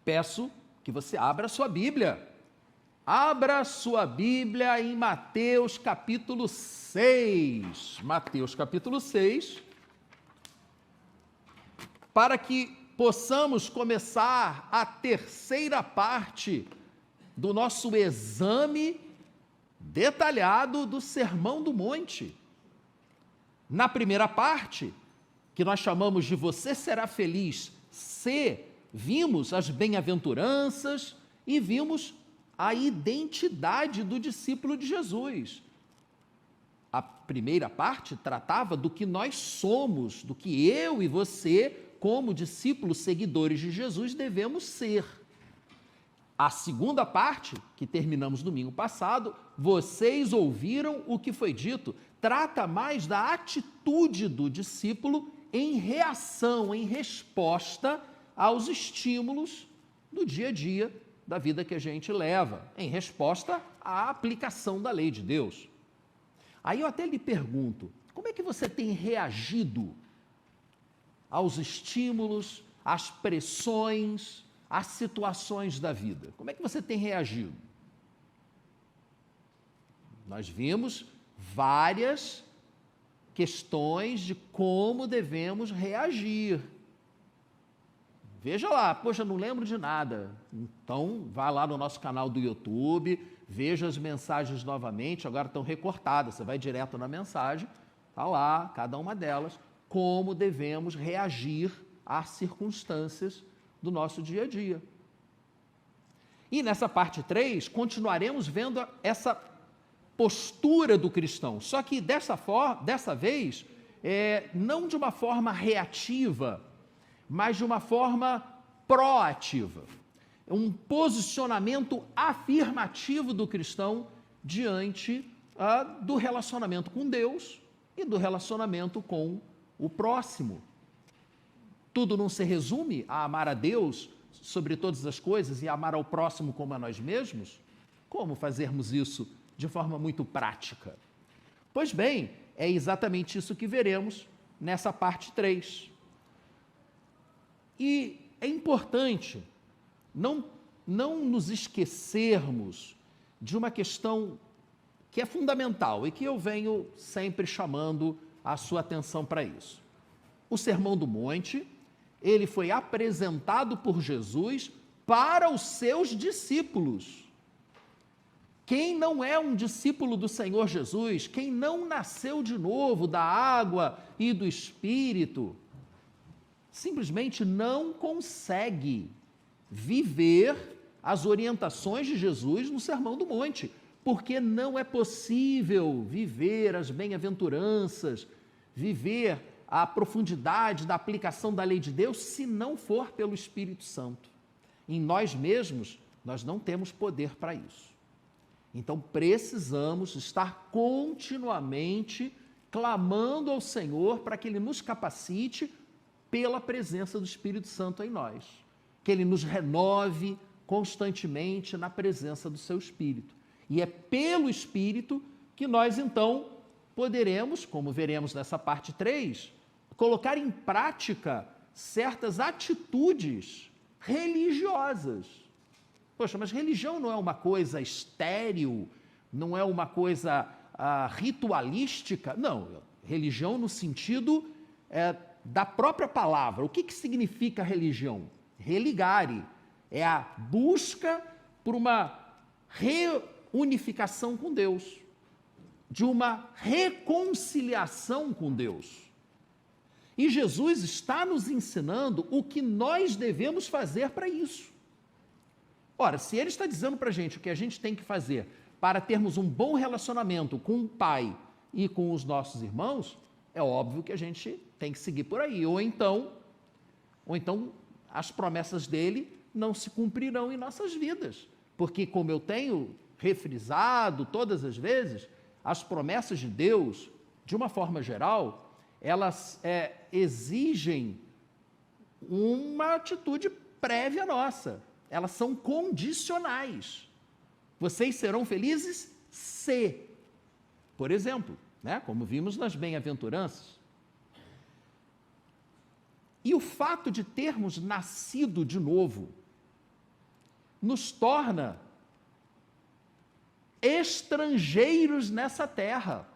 Peço que você abra a sua Bíblia. Abra sua Bíblia em Mateus capítulo 6. Mateus capítulo 6. Para que possamos começar a terceira parte do nosso exame detalhado do Sermão do Monte. Na primeira parte, que nós chamamos de Você Será Feliz se, vimos as bem-aventuranças e vimos a identidade do discípulo de Jesus. A primeira parte tratava do que nós somos, do que eu e você, como discípulos seguidores de Jesus, devemos ser. A segunda parte, que terminamos domingo passado, vocês ouviram o que foi dito, trata mais da atitude do discípulo em reação, em resposta aos estímulos do dia a dia da vida que a gente leva, em resposta à aplicação da lei de Deus. Aí eu até lhe pergunto, como é que você tem reagido aos estímulos, às pressões, às situações da vida? Como é que você tem reagido? Nós vimos várias questões de como devemos reagir. Veja lá, poxa, não lembro de nada. Então, vá lá no nosso canal do YouTube, veja as mensagens novamente, agora estão recortadas, você vai direto na mensagem, está lá, cada uma delas, como devemos reagir às circunstâncias do nosso dia a dia. E nessa parte 3, continuaremos vendo essa postura do cristão, só que dessa vez, não de uma forma reativa, mas de uma forma proativa. Um posicionamento afirmativo do cristão diante do relacionamento com Deus e do relacionamento com o próximo. Tudo não se resume a amar a Deus sobre todas as coisas e amar ao próximo como a nós mesmos? Como fazermos isso de forma muito prática? Pois bem, é exatamente isso que veremos nessa parte 3. E é importante não nos esquecermos de uma questão que é fundamental e que eu venho sempre chamando a sua atenção para isso. O Sermão do Monte, ele foi apresentado por Jesus para os seus discípulos. Quem não é um discípulo do Senhor Jesus, quem não nasceu de novo da água e do Espírito, simplesmente não consegue viver as orientações de Jesus no Sermão do Monte, porque não é possível viver as bem-aventuranças, viver a profundidade da aplicação da lei de Deus, se não for pelo Espírito Santo. Em nós mesmos, nós não temos poder para isso. Então, precisamos estar continuamente clamando ao Senhor para que Ele nos capacite pela presença do Espírito Santo em nós, que Ele nos renove constantemente na presença do Seu Espírito. E é pelo Espírito que nós, então, poderemos, como veremos nessa parte 3, colocar em prática certas atitudes religiosas. Poxa, mas religião não é uma coisa estéril, não é uma coisa ritualística? Não, religião no sentido da própria palavra. O que significa religião? Religare. É a busca por uma reunificação com Deus, de uma reconciliação com Deus. E Jesus está nos ensinando o que nós devemos fazer para isso. Ora, se Ele está dizendo para a gente o que a gente tem que fazer para termos um bom relacionamento com o Pai e com os nossos irmãos, é óbvio que a gente tem que seguir por aí. Ou então as promessas dele não se cumprirão em nossas vidas. Porque, como eu tenho refrisado todas as vezes, as promessas de Deus, de uma forma geral, elas exigem uma atitude prévia nossa. Elas são condicionais. Vocês serão felizes se, por exemplo, como vimos nas bem-aventuranças. E o fato de termos nascido de novo nos torna estrangeiros nessa terra.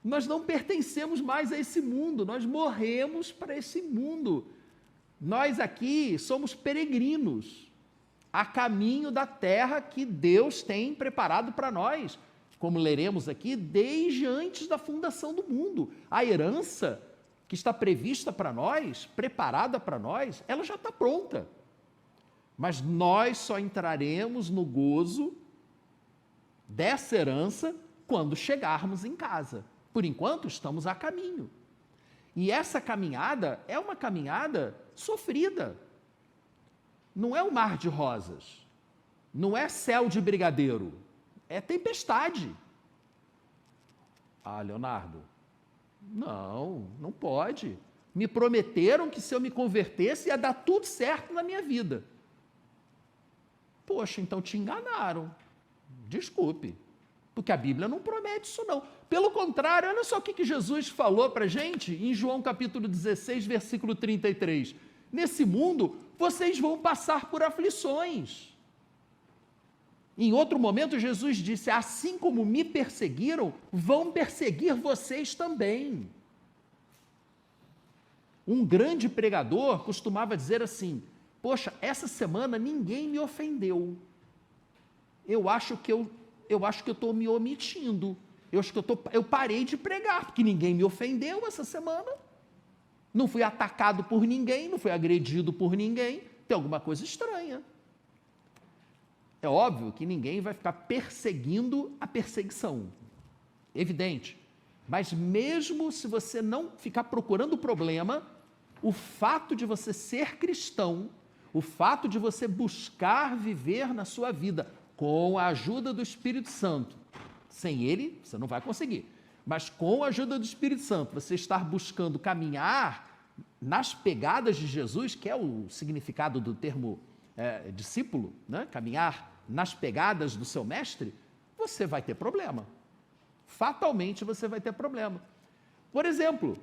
Nós não pertencemos mais a esse mundo, nós morremos para esse mundo. Nós aqui somos peregrinos, a caminho da terra que Deus tem preparado para nós, como leremos aqui, desde antes da fundação do mundo. A herança que está prevista para nós, preparada para nós, ela já está pronta. Mas nós só entraremos no gozo dessa herança quando chegarmos em casa. Por enquanto, estamos a caminho. E essa caminhada é uma caminhada sofrida. Não é um mar de rosas. Não é céu de brigadeiro. É tempestade. Ah, Leonardo, não pode. Me prometeram que se eu me convertesse ia dar tudo certo na minha vida. Poxa, então te enganaram. Desculpe. Porque a Bíblia não promete isso não. Pelo contrário, olha só o que Jesus falou para a gente em João capítulo 16, versículo 33. Nesse mundo, vocês vão passar por aflições. Em outro momento, Jesus disse, assim como me perseguiram, vão perseguir vocês também. Um grande pregador costumava dizer assim, poxa, essa semana ninguém me ofendeu. Eu acho que eu estou me omitindo. Eu parei de pregar, porque ninguém me ofendeu essa semana. Não fui atacado por ninguém, não fui agredido por ninguém. Tem alguma coisa estranha. É óbvio que ninguém vai ficar perseguindo a perseguição. Evidente. Mas mesmo se você não ficar procurando o problema, o fato de você ser cristão, o fato de você buscar viver na sua vida com a ajuda do Espírito Santo, sem ele, você não vai conseguir, mas com a ajuda do Espírito Santo, você estar buscando caminhar nas pegadas de Jesus, que é o significado do termo discípulo, né? Caminhar nas pegadas do seu mestre, você vai ter problema. Fatalmente você vai ter problema. Por exemplo,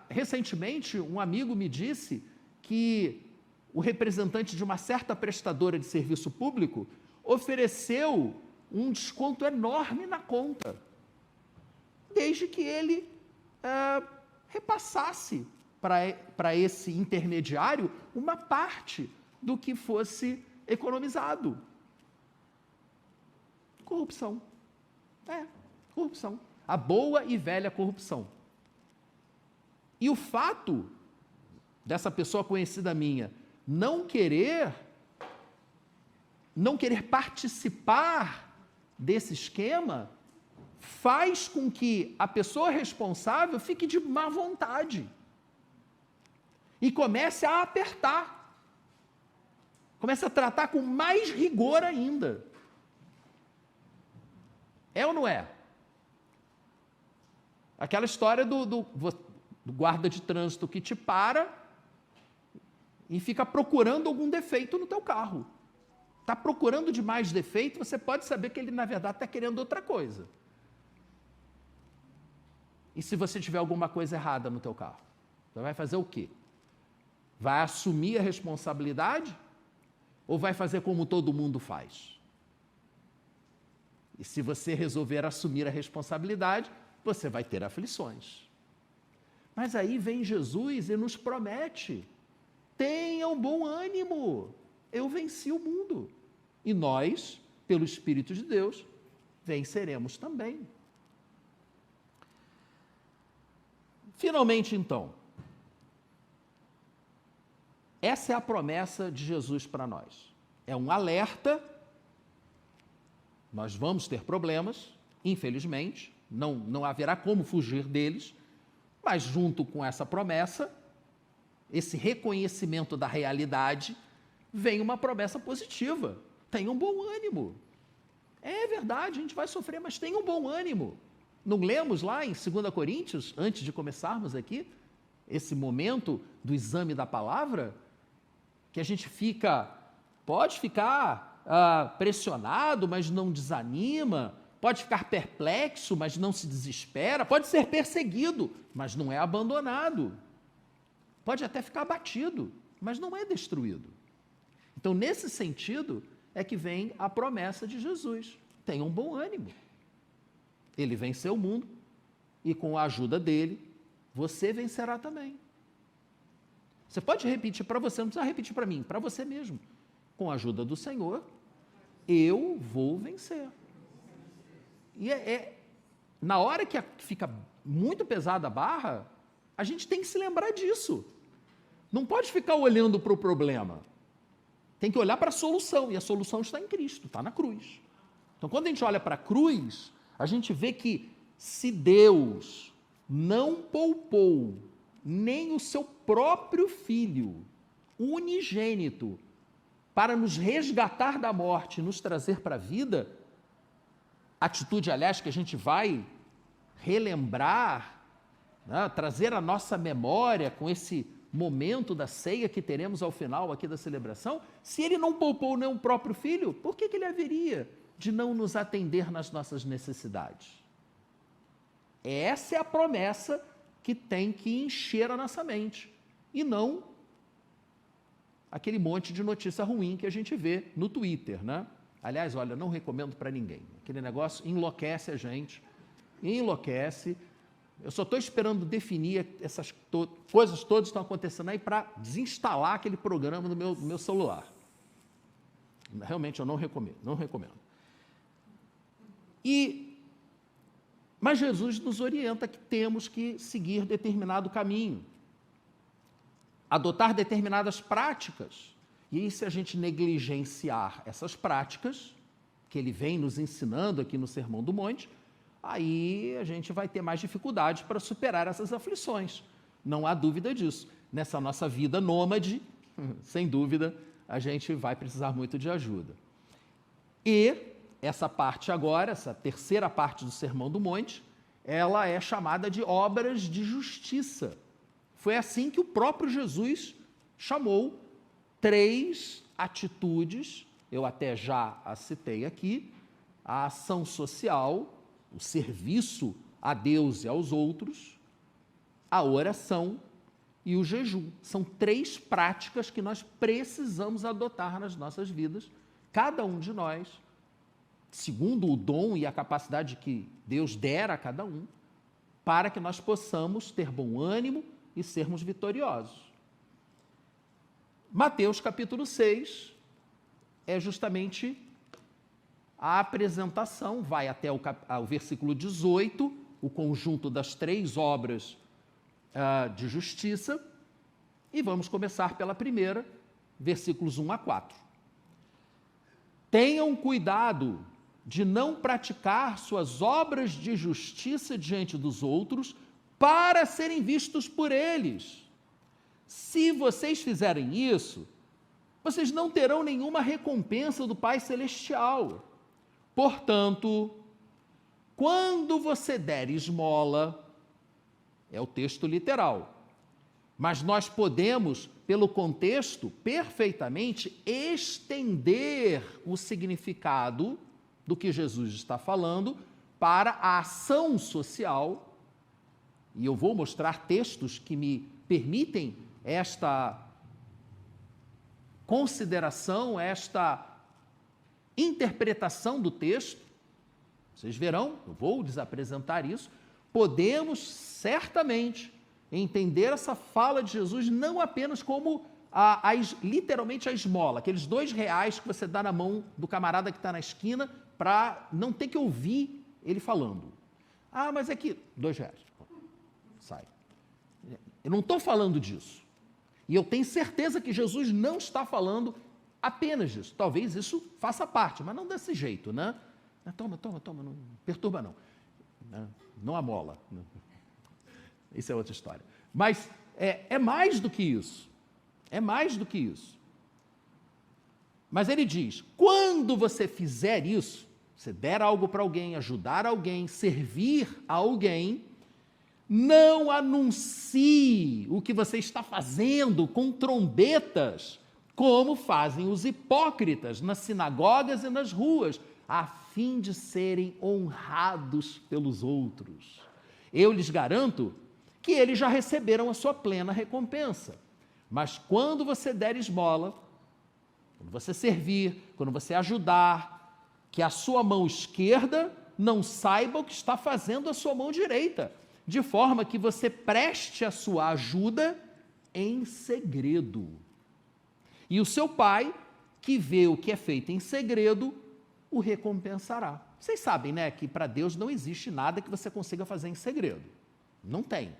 recentemente um amigo me disse que o representante de uma certa prestadora de serviço público ofereceu um desconto enorme na conta, desde que ele repassasse para esse intermediário uma parte do que fosse economizado. Corrupção. Corrupção. A boa e velha corrupção. E o fato dessa pessoa conhecida minha não querer participar desse esquema faz com que a pessoa responsável fique de má vontade e comece a apertar, comece a tratar com mais rigor ainda. É ou não é? Aquela história do guarda de trânsito que te para e fica procurando algum defeito no teu carro. Está procurando demais defeito, você pode saber que ele, na verdade, está querendo outra coisa. E se você tiver alguma coisa errada no teu carro? Você vai fazer o quê? Vai assumir a responsabilidade? Ou vai fazer como todo mundo faz? E se você resolver assumir a responsabilidade, você vai ter aflições. Mas aí vem Jesus e nos promete, tenham bom ânimo, eu venci o mundo. E nós, pelo Espírito de Deus, venceremos também. Finalmente, então, essa é a promessa de Jesus para nós. É um alerta, nós vamos ter problemas, infelizmente, não haverá como fugir deles, mas junto com essa promessa, esse reconhecimento da realidade, vem uma promessa positiva. Tenham bom ânimo. É verdade, a gente vai sofrer, mas tenham bom ânimo. Não lemos lá em 2 Coríntios, antes de começarmos aqui, esse momento do exame da palavra, que a gente pode ficar pressionado, mas não desanima, pode ficar perplexo, mas não se desespera, pode ser perseguido, mas não é abandonado, pode até ficar abatido, mas não é destruído. Então, nesse sentido, é que vem a promessa de Jesus. Tenha um bom ânimo. Ele venceu o mundo e com a ajuda dele, você vencerá também. Você pode repetir para você, não precisa repetir para mim, para você mesmo. Com a ajuda do Senhor, eu vou vencer. E na hora que fica muito pesada a barra, a gente tem que se lembrar disso. Não pode ficar olhando para o problema. Tem que olhar para a solução, e a solução está em Cristo, está na cruz. Então, quando a gente olha para a cruz, a gente vê que se Deus não poupou nem o seu próprio Filho, unigênito, para nos resgatar da morte e nos trazer para a vida, atitude, aliás, que a gente vai relembrar, né, trazer a nossa memória com esse momento da ceia que teremos ao final aqui da celebração, se ele não poupou nem o próprio Filho, por que ele haveria de não nos atender nas nossas necessidades? Essa é a promessa que tem que encher a nossa mente, e não aquele monte de notícia ruim que a gente vê no Twitter, né? Aliás, olha, não recomendo para ninguém. Aquele negócio enlouquece a gente, enlouquece. Eu só estou esperando definir essas coisas todas que estão acontecendo aí para desinstalar aquele programa no meu celular. Realmente eu não recomendo. Mas Jesus nos orienta que temos que seguir determinado caminho, adotar determinadas práticas. E se a gente negligenciar essas práticas, que ele vem nos ensinando aqui no Sermão do Monte, aí a gente vai ter mais dificuldade para superar essas aflições. Não há dúvida disso. Nessa nossa vida nômade, sem dúvida, a gente vai precisar muito de ajuda. E essa parte agora, essa terceira parte do Sermão do Monte, ela é chamada de obras de justiça. Foi assim que o próprio Jesus chamou 3 atitudes, eu até já as citei aqui: a ação social, o serviço a Deus e aos outros, a oração e o jejum. São 3 práticas que nós precisamos adotar nas nossas vidas, cada um de nós, segundo o dom e a capacidade que Deus dera a cada um, para que nós possamos ter bom ânimo e sermos vitoriosos. Mateus capítulo 6 é justamente a apresentação, vai até o versículo 18, o conjunto das 3 obras de justiça, e vamos começar pela primeira, versículos 1 a 4. Tenham cuidado de não praticar suas obras de justiça diante dos outros para serem vistos por eles. Se vocês fizerem isso, vocês não terão nenhuma recompensa do Pai Celestial. Portanto, quando você der esmola, é o texto literal, mas nós podemos, pelo contexto, perfeitamente estender o significado do que Jesus está falando para a ação social, e eu vou mostrar textos que me permitem esta consideração, esta interpretação do texto. Vocês verão, eu vou lhes apresentar isso. Podemos certamente entender essa fala de Jesus não apenas como literalmente a esmola, aqueles R$2 que você dá na mão do camarada que está na esquina para não ter que ouvir ele falando. Ah, mas é que R$2, sai. Eu não estou falando disso. E eu tenho certeza que Jesus não está falando apenas disso. Talvez isso faça parte, mas não desse jeito, né? Toma, não perturba não. Não amola. Isso é outra história. Mas é mais do que isso. É mais do que isso. Mas ele diz, quando você fizer isso, você der algo para alguém, ajudar alguém, servir a alguém, não anuncie o que você está fazendo com trombetas, como fazem os hipócritas nas sinagogas e nas ruas, a fim de serem honrados pelos outros. Eu lhes garanto que eles já receberam a sua plena recompensa. Mas quando você der esmola, quando você servir, quando você ajudar, que a sua mão esquerda não saiba o que está fazendo a sua mão direita, de forma que você preste a sua ajuda em segredo. E o seu pai, que vê o que é feito em segredo, o recompensará. Vocês sabem, né, que para Deus não existe nada que você consiga fazer em segredo. Não tem.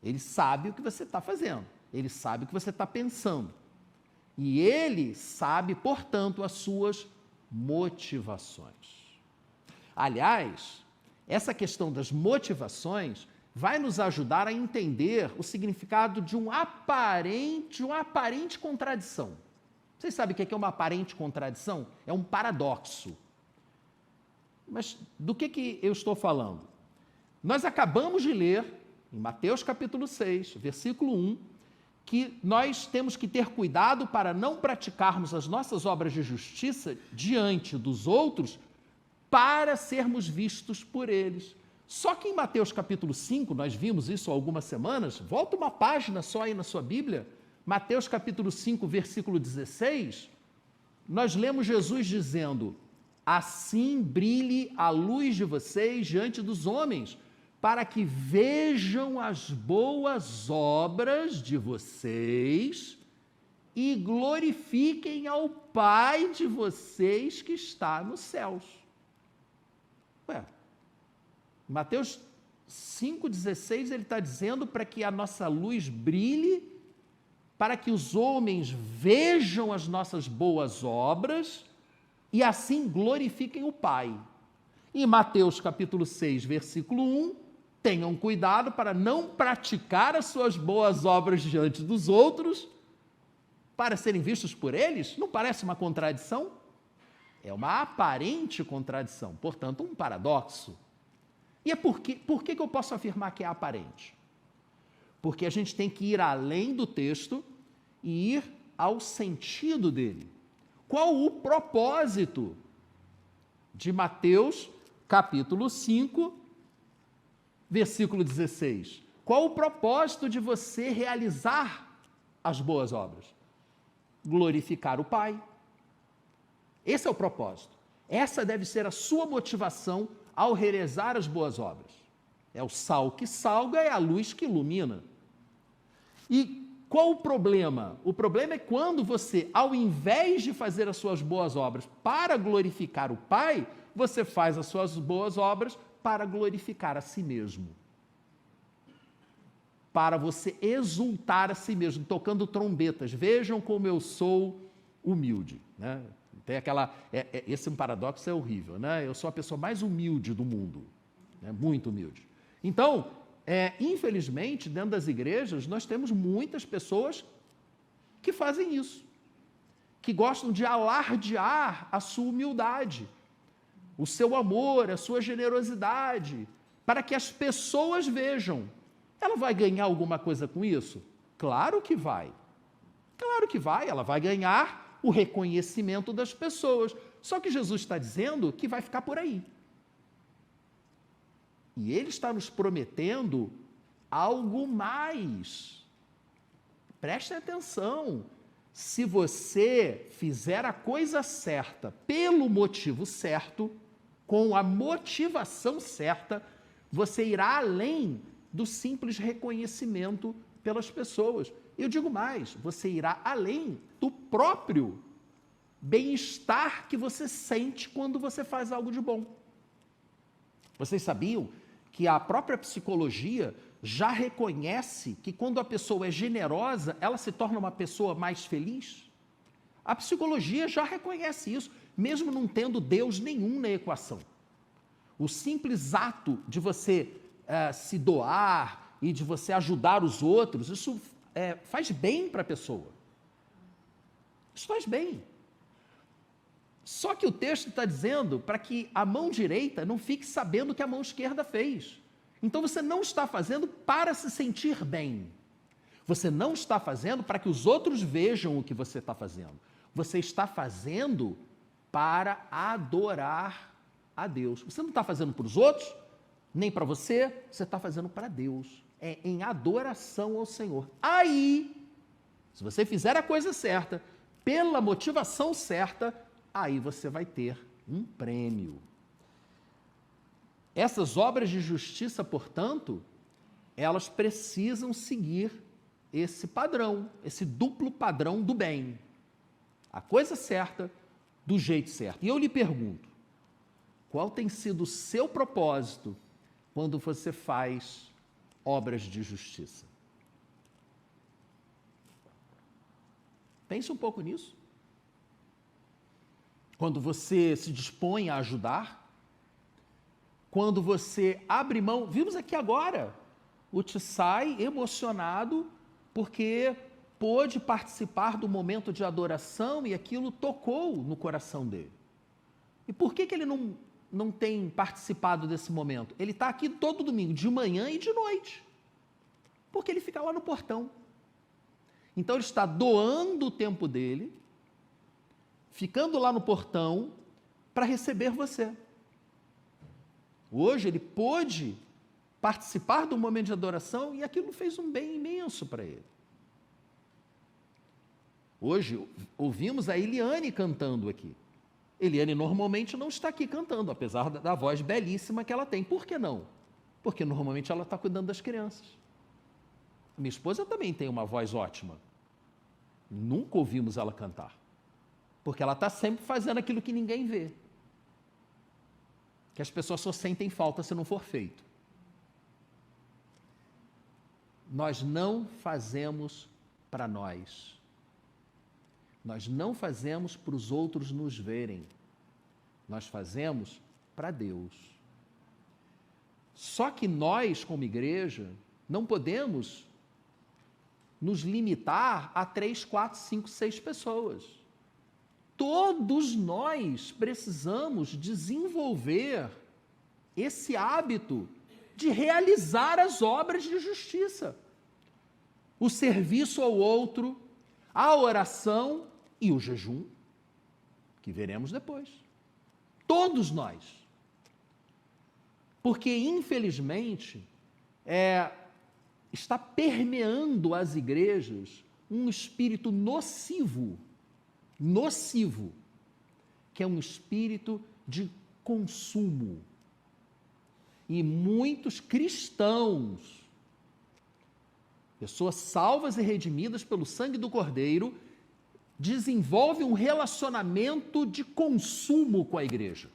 Ele sabe o que você está fazendo. Ele sabe o que você está pensando. E ele sabe, portanto, as suas motivações. Aliás, essa questão das motivações vai nos ajudar a entender o significado de uma aparente contradição. Vocês sabem o que é uma aparente contradição? É um paradoxo. Mas do que eu estou falando? Nós acabamos de ler, em Mateus capítulo 6, versículo 1, que nós temos que ter cuidado para não praticarmos as nossas obras de justiça diante dos outros para sermos vistos por eles. Só que em Mateus capítulo 5, nós vimos isso há algumas semanas, volta uma página só aí na sua Bíblia, Mateus capítulo 5, versículo 16, nós lemos Jesus dizendo: assim brilhe a luz de vocês diante dos homens, para que vejam as boas obras de vocês e glorifiquem ao Pai de vocês que está nos céus. Mateus 5,16, ele está dizendo para que a nossa luz brilhe, para que os homens vejam as nossas boas obras e assim glorifiquem o Pai. Em Mateus capítulo 6, versículo 1, tenham cuidado para não praticar as suas boas obras diante dos outros, para serem vistos por eles. Não parece uma contradição? É uma aparente contradição, portanto, um paradoxo. E por que eu posso afirmar que é aparente? Porque a gente tem que ir além do texto e ir ao sentido dele. Qual o propósito de Mateus capítulo 5, versículo 16? Qual o propósito de você realizar as boas obras? Glorificar o Pai. Esse é o propósito. Essa deve ser a sua motivação ao realizar as boas obras. É o sal que salga, é a luz que ilumina. E qual o problema? O problema é quando você, ao invés de fazer as suas boas obras para glorificar o Pai, você faz as suas boas obras para glorificar a si mesmo. Para você exultar a si mesmo, tocando trombetas. Vejam como eu sou humilde, né? Tem esse paradoxo é horrível, né? Eu sou a pessoa mais humilde do mundo, né? Muito humilde. Então, infelizmente, dentro das igrejas, nós temos muitas pessoas que fazem isso, que gostam de alardear a sua humildade, o seu amor, a sua generosidade, para que as pessoas vejam. Ela vai ganhar alguma coisa com isso? Claro que vai. Claro que vai, ela vai ganhar o reconhecimento das pessoas. Só que Jesus está dizendo que vai ficar por aí. E ele está nos prometendo algo mais. Prestem atenção. Se você fizer a coisa certa, pelo motivo certo, com a motivação certa, você irá além do simples reconhecimento pelas pessoas. Eu digo mais, você irá além do próprio bem-estar que você sente quando você faz algo de bom. Vocês sabiam que a própria psicologia já reconhece que quando a pessoa é generosa, ela se torna uma pessoa mais feliz? A psicologia já reconhece isso, mesmo não tendo Deus nenhum na equação. O simples ato de você se doar e de você ajudar os outros, isso faz bem para a pessoa. Isso faz bem. Só que o texto está dizendo para que a mão direita não fique sabendo o que a mão esquerda fez. Então você não está fazendo para se sentir bem. Você não está fazendo para que os outros vejam o que você está fazendo. Você está fazendo para adorar a Deus. Você não está fazendo para os outros, nem para você, você está fazendo para Deus. É em adoração ao Senhor. Aí, se você fizer a coisa certa, pela motivação certa, aí você vai ter um prêmio. Essas obras de justiça, portanto, elas precisam seguir esse padrão, esse duplo padrão do bem. A coisa certa, do jeito certo. E eu lhe pergunto, qual tem sido o seu propósito quando você faz obras de justiça? Pense um pouco nisso. Quando você se dispõe a ajudar, quando você abre mão, vimos aqui agora, o Tsai emocionado porque pôde participar do momento de adoração e aquilo tocou no coração dele. E por que ele não tem participado desse momento? Ele está aqui todo domingo, de manhã e de noite, porque ele fica lá no portão. Então ele está doando o tempo dele, ficando lá no portão, para receber você. Hoje ele pôde participar do momento de adoração e aquilo fez um bem imenso para ele. Hoje ouvimos a Eliane cantando aqui. Eliane normalmente não está aqui cantando, apesar da voz belíssima que ela tem. Por que não? Porque normalmente ela está cuidando das crianças. Minha esposa também tem uma voz ótima. Nunca ouvimos ela cantar. Porque ela está sempre fazendo aquilo que ninguém vê. Que as pessoas só sentem falta se não for feito. Nós não fazemos para nós. Nós não fazemos para os outros nos verem. Nós fazemos para Deus. Só que nós, como igreja, não podemos nos limitar a 3, 4, 5, 6 pessoas. Todos nós precisamos desenvolver esse hábito de realizar as obras de justiça. O serviço ao outro, a oração e o jejum, que veremos depois. Todos nós. Porque, infelizmente, está permeando as igrejas um espírito nocivo, que é um espírito de consumo. E muitos cristãos, pessoas salvas e redimidas pelo sangue do Cordeiro, desenvolvem um relacionamento de consumo com a igreja.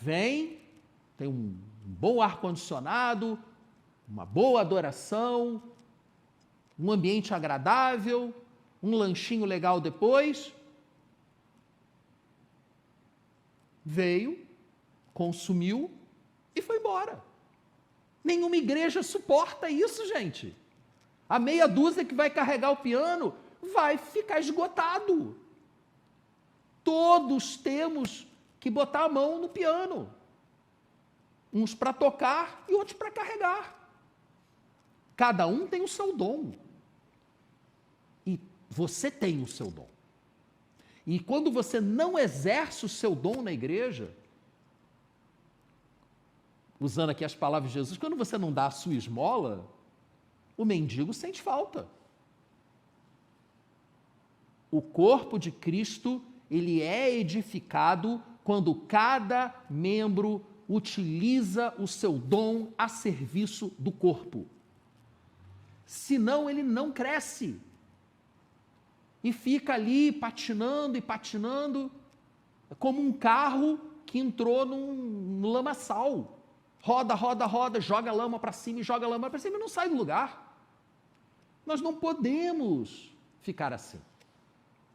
Vem, tem um bom ar-condicionado, uma boa adoração, um ambiente agradável, um lanchinho legal depois. Veio, consumiu e foi embora. Nenhuma igreja suporta isso, gente. A meia dúzia que vai carregar o piano vai ficar esgotado. Todos temos que botar a mão no piano. Uns para tocar e outros para carregar. Cada um tem o seu dom. E você tem o seu dom. E quando você não exerce o seu dom na igreja, usando aqui as palavras de Jesus, quando você não dá a sua esmola, o mendigo sente falta. O corpo de Cristo, ele é edificado quando cada membro utiliza o seu dom a serviço do corpo. Senão ele não cresce. E fica ali patinando e patinando, como um carro que entrou num lamaçal. Roda, roda, roda, joga lama para cima e joga lama para cima e não sai do lugar. Nós não podemos ficar assim.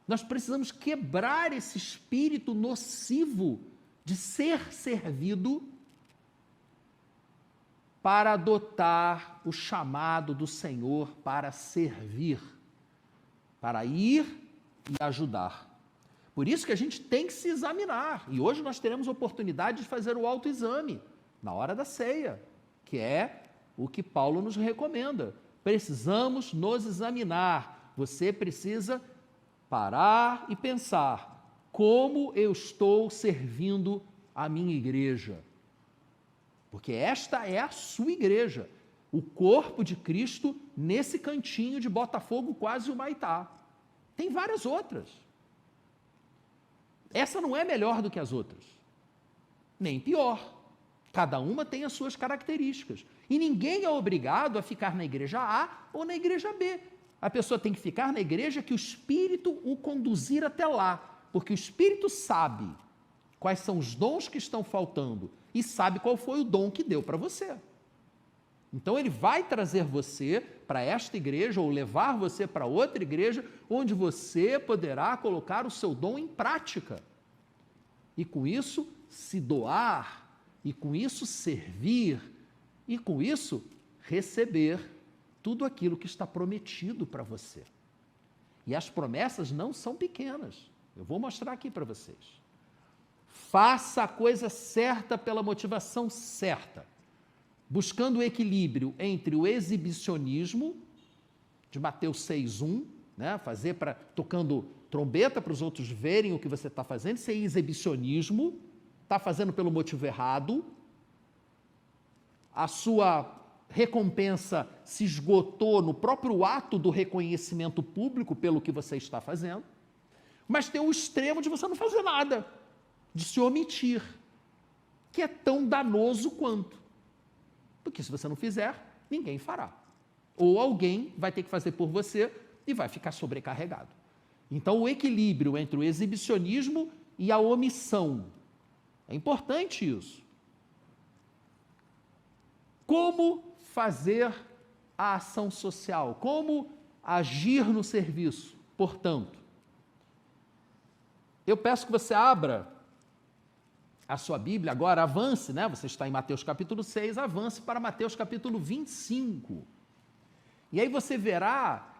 Nós precisamos quebrar esse espírito nocivo de ser servido para adotar o chamado do Senhor para servir, para ir e ajudar. Por isso que a gente tem que se examinar. E hoje nós teremos oportunidade de fazer o autoexame na hora da ceia, que é o que Paulo nos recomenda. Precisamos nos examinar. Você precisa parar e pensar: como eu estou servindo a minha igreja? Porque esta é a sua igreja, o corpo de Cristo nesse cantinho de Botafogo, quase Humaitá. Tem várias outras. Essa não é melhor do que as outras, nem pior. Cada uma tem as suas características. E ninguém é obrigado a ficar na igreja A ou na igreja B. A pessoa tem que ficar na igreja que o Espírito o conduzir até lá, porque o Espírito sabe quais são os dons que estão faltando e sabe qual foi o dom que deu para você. Então ele vai trazer você para esta igreja ou levar você para outra igreja onde você poderá colocar o seu dom em prática. E com isso se doar, e com isso servir, e com isso receber tudo aquilo que está prometido para você. E as promessas não são pequenas. Eu vou mostrar aqui para vocês. Faça a coisa certa pela motivação certa, buscando o equilíbrio entre o exibicionismo, de Mateus 6:1, né? Tocando trombeta para os outros verem o que você está fazendo, isso é exibicionismo, está fazendo pelo motivo errado, a sua recompensa se esgotou no próprio ato do reconhecimento público pelo que você está fazendo, mas tem o extremo de você não fazer nada, de se omitir, que é tão danoso quanto. Porque se você não fizer, ninguém fará. Ou alguém vai ter que fazer por você e vai ficar sobrecarregado. Então, o equilíbrio entre o exibicionismo e a omissão. É importante isso. Como fazer a ação social? Como agir no serviço? Portanto, eu peço que você abra a sua Bíblia agora, avance, né? Você está em Mateus capítulo 6, avance para Mateus capítulo 25. E aí você verá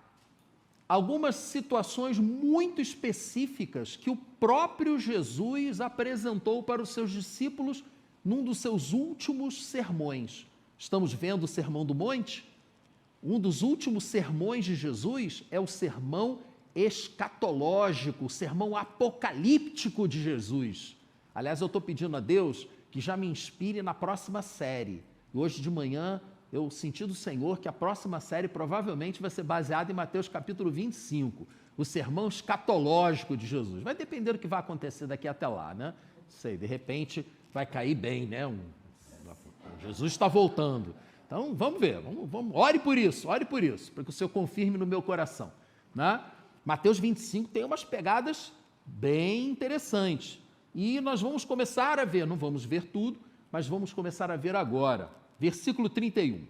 algumas situações muito específicas que o próprio Jesus apresentou para os seus discípulos num dos seus últimos sermões. Estamos vendo o Sermão do Monte? Um dos últimos sermões de Jesus é o sermão escatológico, o sermão apocalíptico de Jesus. Aliás, eu estou pedindo a Deus que já me inspire na próxima série. E hoje de manhã eu senti do Senhor que a próxima série provavelmente vai ser baseada em Mateus capítulo 25, o sermão escatológico de Jesus. Vai depender do que vai acontecer daqui até lá, né? Não sei, de repente vai cair bem, né? Jesus está voltando. Então, vamos ver, ore por isso, para que o Senhor confirme no meu coração, né? Mateus 25 tem umas pegadas bem interessantes. E nós vamos começar a ver, não vamos ver tudo, mas vamos começar a ver agora. Versículo 31.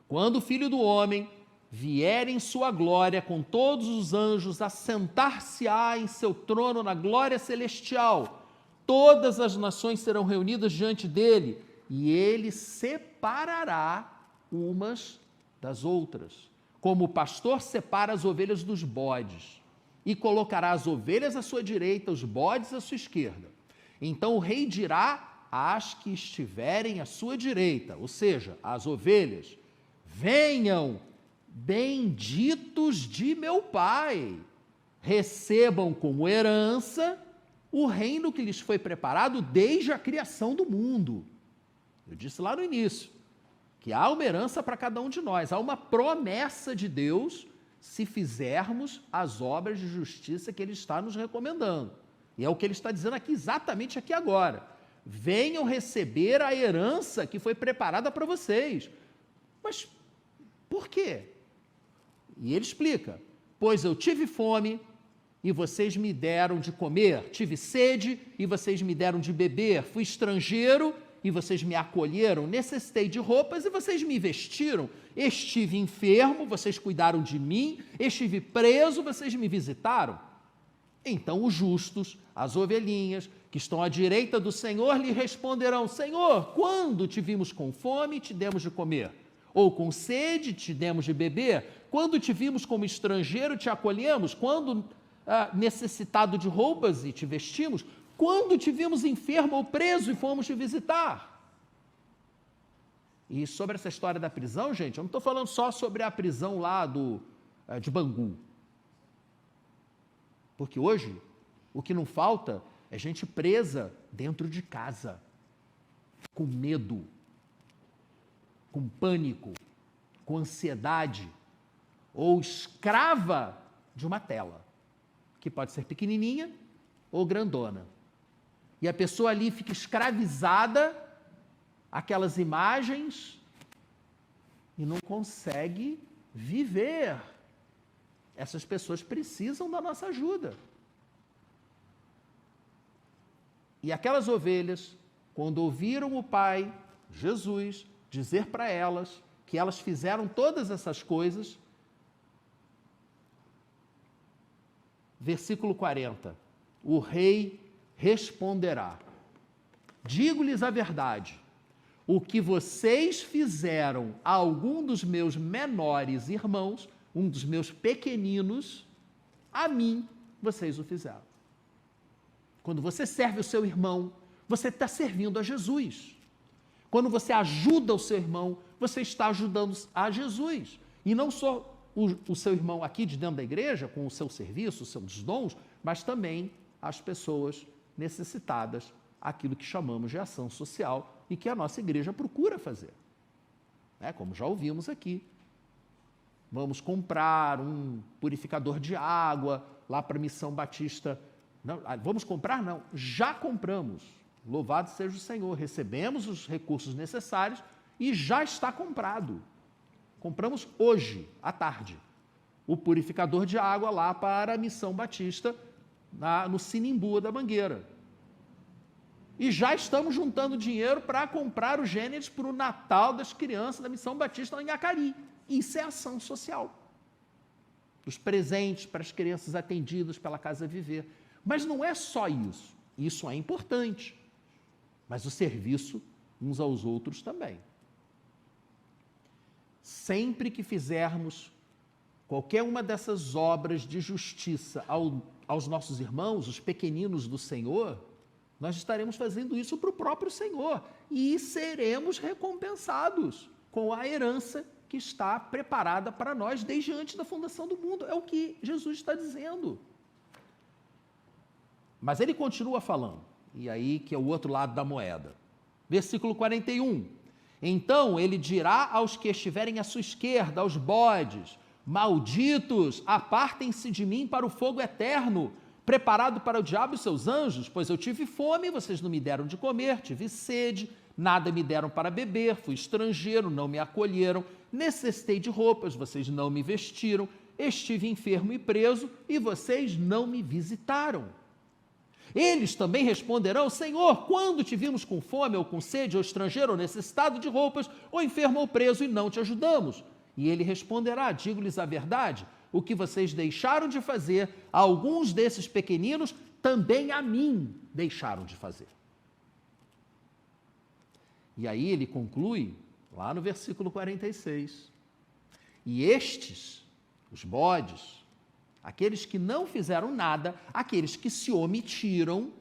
Quando o Filho do Homem vier em sua glória com todos os anjos, assentar-se-á em seu trono na glória celestial, todas as nações serão reunidas diante dele, e ele separará umas das outras, como o pastor separa as ovelhas dos bodes, e colocará as ovelhas à sua direita, os bodes à sua esquerda. Então o rei dirá às que estiverem à sua direita, ou seja, às ovelhas: venham, benditos de meu Pai, recebam como herança o reino que lhes foi preparado desde a criação do mundo. Eu disse lá no início que há uma herança para cada um de nós, há uma promessa de Deus se fizermos as obras de justiça que Ele está nos recomendando. E é o que Ele está dizendo aqui, exatamente aqui agora. Venham receber a herança que foi preparada para vocês. Mas por quê? E Ele explica: pois eu tive fome e vocês me deram de comer, tive sede e vocês me deram de beber, fui estrangeiro e vocês me acolheram, necessitei de roupas e vocês me vestiram, estive enfermo, vocês cuidaram de mim, estive preso, vocês me visitaram. Então os justos, as ovelhinhas, que estão à direita do Senhor, lhe responderão: Senhor, quando te vimos com fome, te demos de comer? Ou com sede, te demos de beber? Quando te vimos como estrangeiro, te acolhemos? Quando necessitado de roupas e te vestimos? Quando te vimos enfermo ou preso e fomos te visitar? E sobre essa história da prisão, gente, eu não estou falando só sobre a prisão lá de Bangu. Porque hoje, o que não falta é gente presa dentro de casa, com medo, com pânico, com ansiedade, ou escrava de uma tela. que pode ser pequenininha ou grandona. E a pessoa ali fica escravizada àquelas imagens e não consegue viver. Essas pessoas precisam da nossa ajuda. E aquelas ovelhas, quando ouviram o Pai, Jesus, dizer para elas que elas fizeram todas essas coisas, versículo 40, o rei responderá: digo-lhes a verdade, o que vocês fizeram a algum dos meus menores irmãos, um dos meus pequeninos, a mim vocês o fizeram. Quando você serve o seu irmão, você está servindo a Jesus. Quando você ajuda o seu irmão, você está ajudando a Jesus. E não só o seu irmão aqui de dentro da igreja, com o seu serviço, os seus dons, mas também as pessoas necessitadas, aquilo que chamamos de ação social e que a nossa igreja procura fazer. Como já ouvimos aqui. Vamos comprar um purificador de água lá para a Missão Batista. Não, vamos comprar? Não, já compramos. Louvado seja o Senhor, recebemos os recursos necessários e já está comprado. Compramos hoje, à tarde, o purificador de água lá para a Missão Batista, no Sinimbu da Mangueira. E já estamos juntando dinheiro para comprar o Gênesis para o Natal das crianças da Missão Batista lá em Acari. Isso é ação social. Os presentes para as crianças atendidas pela Casa Viver. Mas não é só isso. Isso é importante. Mas o serviço uns aos outros também. Sempre que fizermos qualquer uma dessas obras de justiça aos nossos irmãos, os pequeninos do Senhor, nós estaremos fazendo isso para o próprio Senhor e seremos recompensados com a herança que está preparada para nós desde antes da fundação do mundo. É o que Jesus está dizendo. Mas ele continua falando, e aí que é o outro lado da moeda. Versículo 41. Então ele dirá aos que estiverem à sua esquerda, aos bodes: malditos, apartem-se de mim para o fogo eterno, preparado para o diabo e seus anjos, pois eu tive fome, vocês não me deram de comer, tive sede, nada me deram para beber, fui estrangeiro, não me acolheram, necessitei de roupas, vocês não me vestiram, estive enfermo e preso, e vocês não me visitaram. Eles também responderão: Senhor, quando te vimos com fome, ou com sede, ou estrangeiro, ou necessitado de roupas, ou enfermo ou preso, e não te ajudamos? E ele responderá: digo-lhes a verdade, o que vocês deixaram de fazer a alguns desses pequeninos, também a mim deixaram de fazer. E aí ele conclui, lá no versículo 46, e estes, os bodes, aqueles que não fizeram nada, aqueles que se omitiram,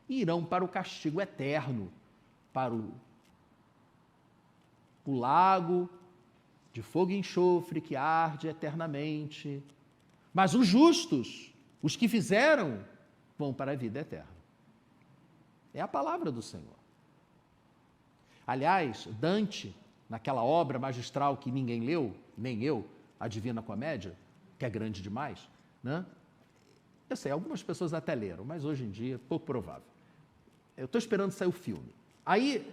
irão para o castigo eterno, para o lago de fogo e enxofre que arde eternamente. Mas os justos, os que fizeram, vão para a vida eterna. É a palavra do Senhor. Aliás, Dante, naquela obra magistral que ninguém leu, nem eu, a Divina Comédia, que é grande demais, né? Eu sei, algumas pessoas até leram, mas hoje em dia, pouco provável. Eu estou esperando sair o filme. Aí,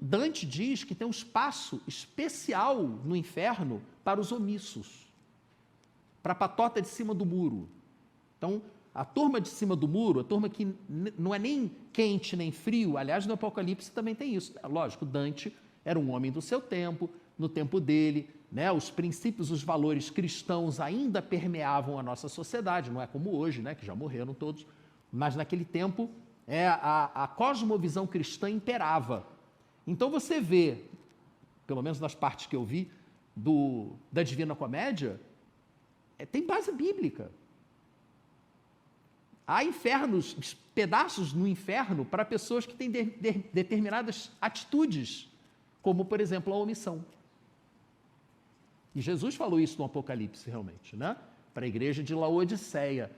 Dante diz que tem um espaço especial no inferno para os omissos, para a patota de cima do muro. Então, a turma de cima do muro, a turma que não é nem quente nem frio, aliás, no Apocalipse também tem isso. Lógico, Dante era um homem do seu tempo, no tempo dele, né, os princípios, os valores cristãos ainda permeavam a nossa sociedade, não é como hoje, né, que já morreram todos, mas naquele tempo a cosmovisão cristã imperava. Então você vê, pelo menos nas partes que eu vi, da Divina Comédia, tem base bíblica. Há infernos, pedaços no inferno para pessoas que têm determinadas atitudes, como, por exemplo, a omissão. E Jesus falou isso no Apocalipse, realmente, né? Para a igreja de Laodiceia.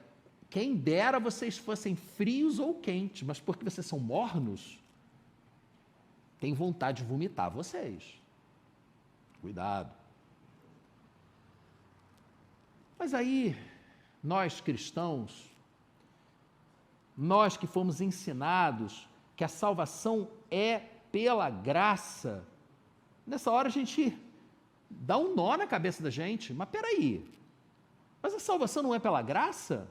Quem dera vocês fossem frios ou quentes, mas porque vocês são mornos, tem vontade de vomitar vocês. Cuidado. Mas aí, nós cristãos, nós que fomos ensinados que a salvação é pela graça, nessa hora a gente dá um nó na cabeça da gente. Mas peraí, mas a salvação não é pela graça?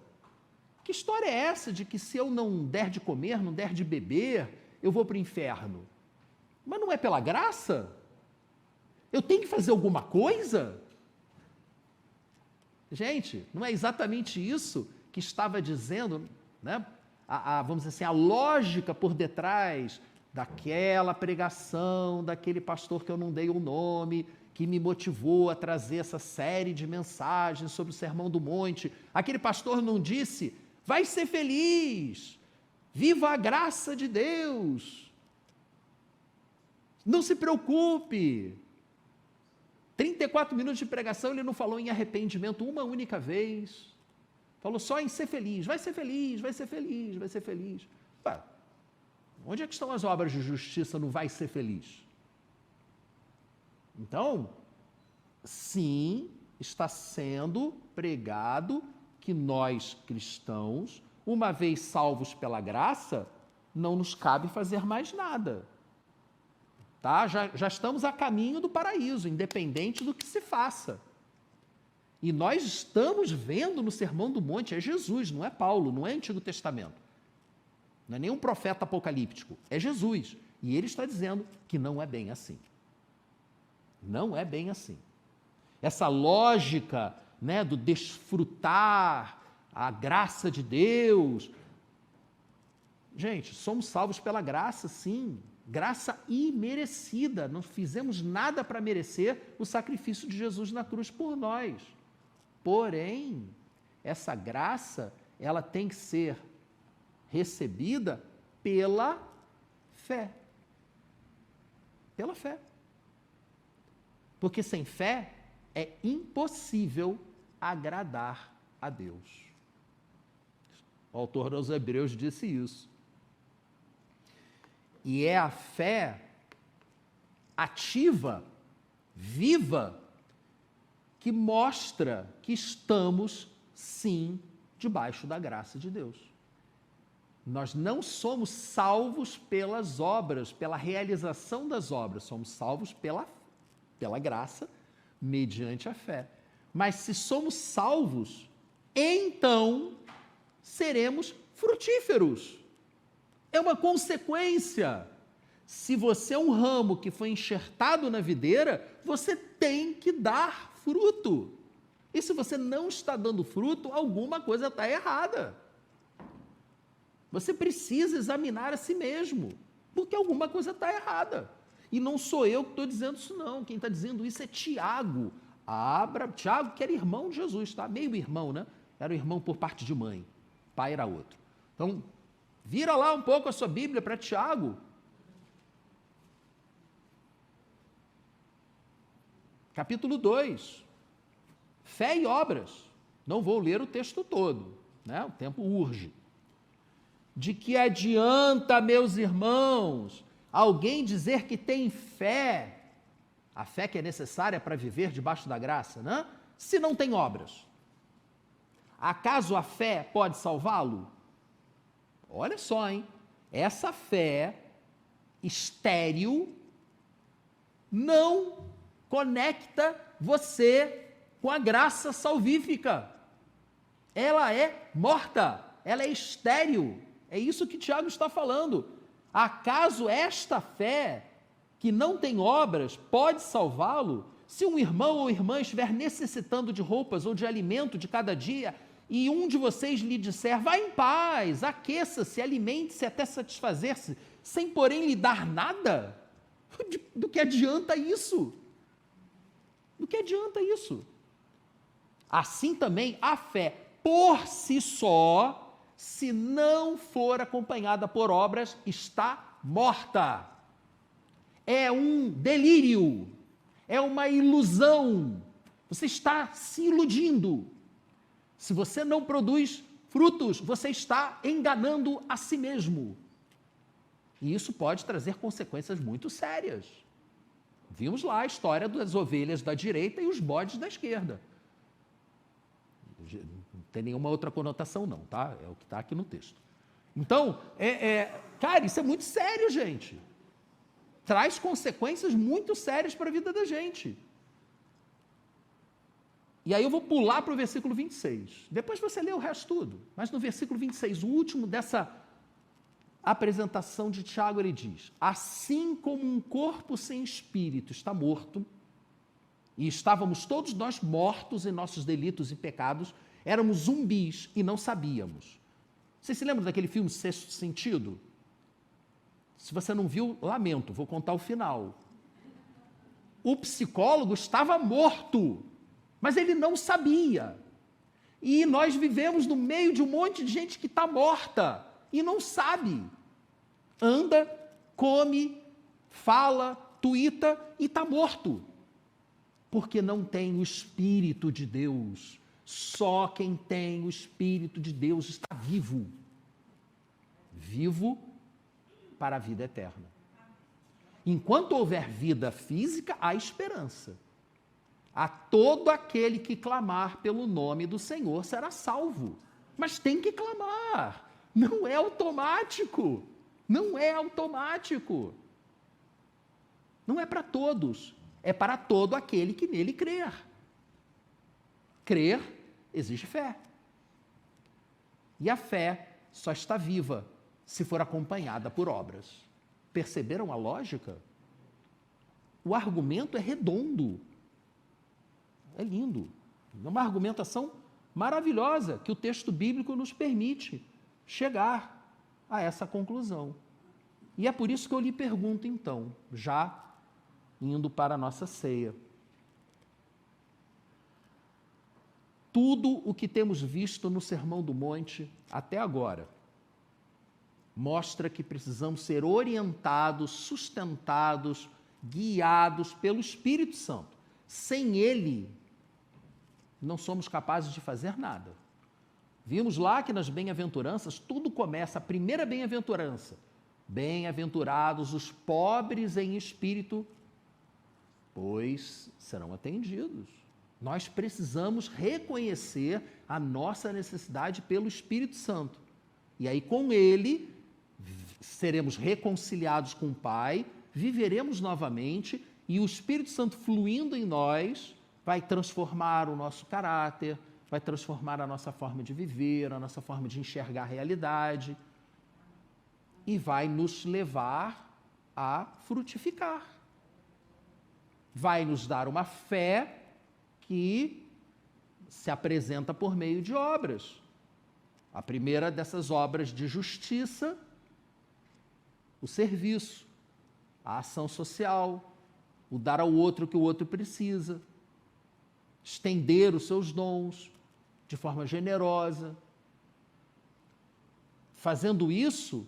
Que história é essa de que se eu não der de comer, não der de beber, eu vou para o inferno? Mas não é pela graça? Eu tenho que fazer alguma coisa? Gente, não é exatamente isso que estava dizendo, né? Vamos dizer assim, a lógica por detrás daquela pregação, daquele pastor que eu não dei o nome, que me motivou a trazer essa série de mensagens sobre o Sermão do Monte. Aquele pastor não disse, vai ser feliz, viva a graça de Deus, não se preocupe. 34 minutos de pregação, ele não falou em arrependimento uma única vez. Falou só em ser feliz. Vai ser feliz, vai ser feliz, vai ser feliz. Ué, onde é que estão as obras de justiça no vai ser feliz? Então, sim, está sendo pregado que nós cristãos, uma vez salvos pela graça, não nos cabe fazer mais nada. Tá? Já estamos a caminho do paraíso, independente do que se faça. E nós estamos vendo no Sermão do Monte, é Jesus, não é Paulo, não é Antigo Testamento. Não é nenhum profeta apocalíptico, é Jesus. E ele está dizendo que não é bem assim. Não é bem assim. Essa lógica, né, do desfrutar a graça de Deus. Gente, somos salvos pela graça, sim. Graça imerecida. Não fizemos nada para merecer o sacrifício de Jesus na cruz por nós. Porém, essa graça, ela tem que ser recebida pela fé. Pela fé. Porque sem fé é impossível agradar a Deus. O autor dos Hebreus disse isso. E é a fé ativa, viva, que mostra que estamos, sim, debaixo da graça de Deus. Nós não somos salvos pelas obras, pela realização das obras, somos salvos pela graça, mediante a fé. Mas se somos salvos, então seremos frutíferos. É uma consequência. Se você é um ramo que foi enxertado na videira, você tem que dar fruto. E se você não está dando fruto, alguma coisa está errada. Você precisa examinar a si mesmo, porque alguma coisa está errada. E não sou eu que estou dizendo isso, não. Quem está dizendo isso é Tiago. Tiago, que era irmão de Jesus, tá? Meio irmão, né? Era o irmão por parte de mãe. Pai era outro. Então, vira lá um pouco a sua Bíblia para Tiago. Capítulo 2. Fé e obras. Não vou ler o texto todo, né? O tempo urge. De que adianta, meus irmãos, alguém dizer que tem fé, a fé que é necessária para viver debaixo da graça, né? Se não tem obras? Acaso a fé pode salvá-lo? Olha só, hein? Essa fé estéril não conecta você com a graça salvífica. Ela é morta, ela é estéril. É isso que Tiago está falando. Acaso esta fé, que não tem obras, pode salvá-lo? Se um irmão ou irmã estiver necessitando de roupas ou de alimento de cada dia, e um de vocês lhe disser, vá em paz, aqueça-se, alimente-se até satisfazer-se, sem porém lhe dar nada, do que adianta isso? Do que adianta isso? Assim também a fé, por si só, se não for acompanhada por obras, está morta. É um delírio, é uma ilusão. Você está se iludindo. Se você não produz frutos, você está enganando a si mesmo. E isso pode trazer consequências muito sérias. Vimos lá a história das ovelhas da direita e os bodes da esquerda. tem nenhuma outra conotação não, tá? É o que está aqui no texto. Então, cara, isso é muito sério, gente. Traz consequências muito sérias para a vida da gente. E aí eu vou pular para o versículo 26. Depois você lê o resto tudo. Mas no versículo 26, o último dessa apresentação de Tiago, ele diz: assim como um corpo sem espírito está morto, e estávamos todos nós mortos em nossos delitos e pecados, éramos zumbis e não sabíamos. Vocês se lembram daquele filme Sexto Sentido? Se você não viu, lamento, vou contar o final. O psicólogo estava morto, mas ele não sabia. E nós vivemos no meio de um monte de gente que está morta e não sabe. Anda, come, fala, tuita e está morto. Porque não tem o Espírito de Deus. Só quem tem o Espírito de Deus está vivo. Vivo para a vida eterna. Enquanto houver vida física, há esperança. A todo aquele que clamar pelo nome do Senhor será salvo. Mas tem que clamar. Não é automático. Não é automático. Não é para todos. É para todo aquele que nele crer. Crer exige fé. E a fé só está viva se for acompanhada por obras. Perceberam a lógica? O argumento é redondo. É lindo. É uma argumentação maravilhosa que o texto bíblico nos permite chegar a essa conclusão. E é por isso que eu lhe pergunto, então, já indo para a nossa ceia. Tudo o que temos visto no Sermão do Monte até agora mostra que precisamos ser orientados, sustentados, guiados pelo Espírito Santo. Sem Ele, não somos capazes de fazer nada. Vimos lá que nas bem-aventuranças, tudo começa, a primeira bem-aventurança. Bem-aventurados os pobres em espírito, pois serão atendidos. Nós precisamos reconhecer a nossa necessidade pelo Espírito Santo. E aí, com Ele, seremos reconciliados com o Pai, viveremos novamente, e o Espírito Santo fluindo em nós vai transformar o nosso caráter, vai transformar a nossa forma de viver, a nossa forma de enxergar a realidade, e vai nos levar a frutificar. Vai nos dar uma fé que se apresenta por meio de obras. A primeira dessas obras de justiça, o serviço, a ação social, o dar ao outro o que o outro precisa, estender os seus dons de forma generosa. Fazendo isso,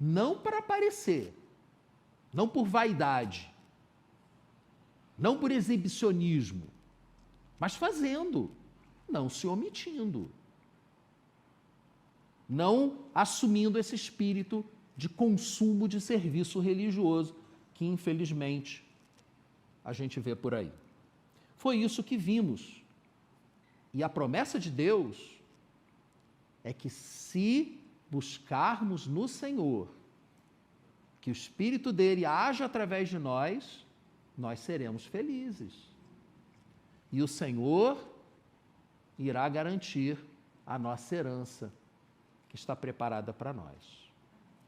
não para aparecer, não por vaidade, não por exibicionismo, mas fazendo, não se omitindo, não assumindo esse espírito de consumo de serviço religioso que, infelizmente, a gente vê por aí. Foi isso que vimos. E a promessa de Deus é que, se buscarmos no Senhor, que o Espírito dele haja através de nós, nós seremos felizes. E o Senhor irá garantir a nossa herança, que está preparada para nós.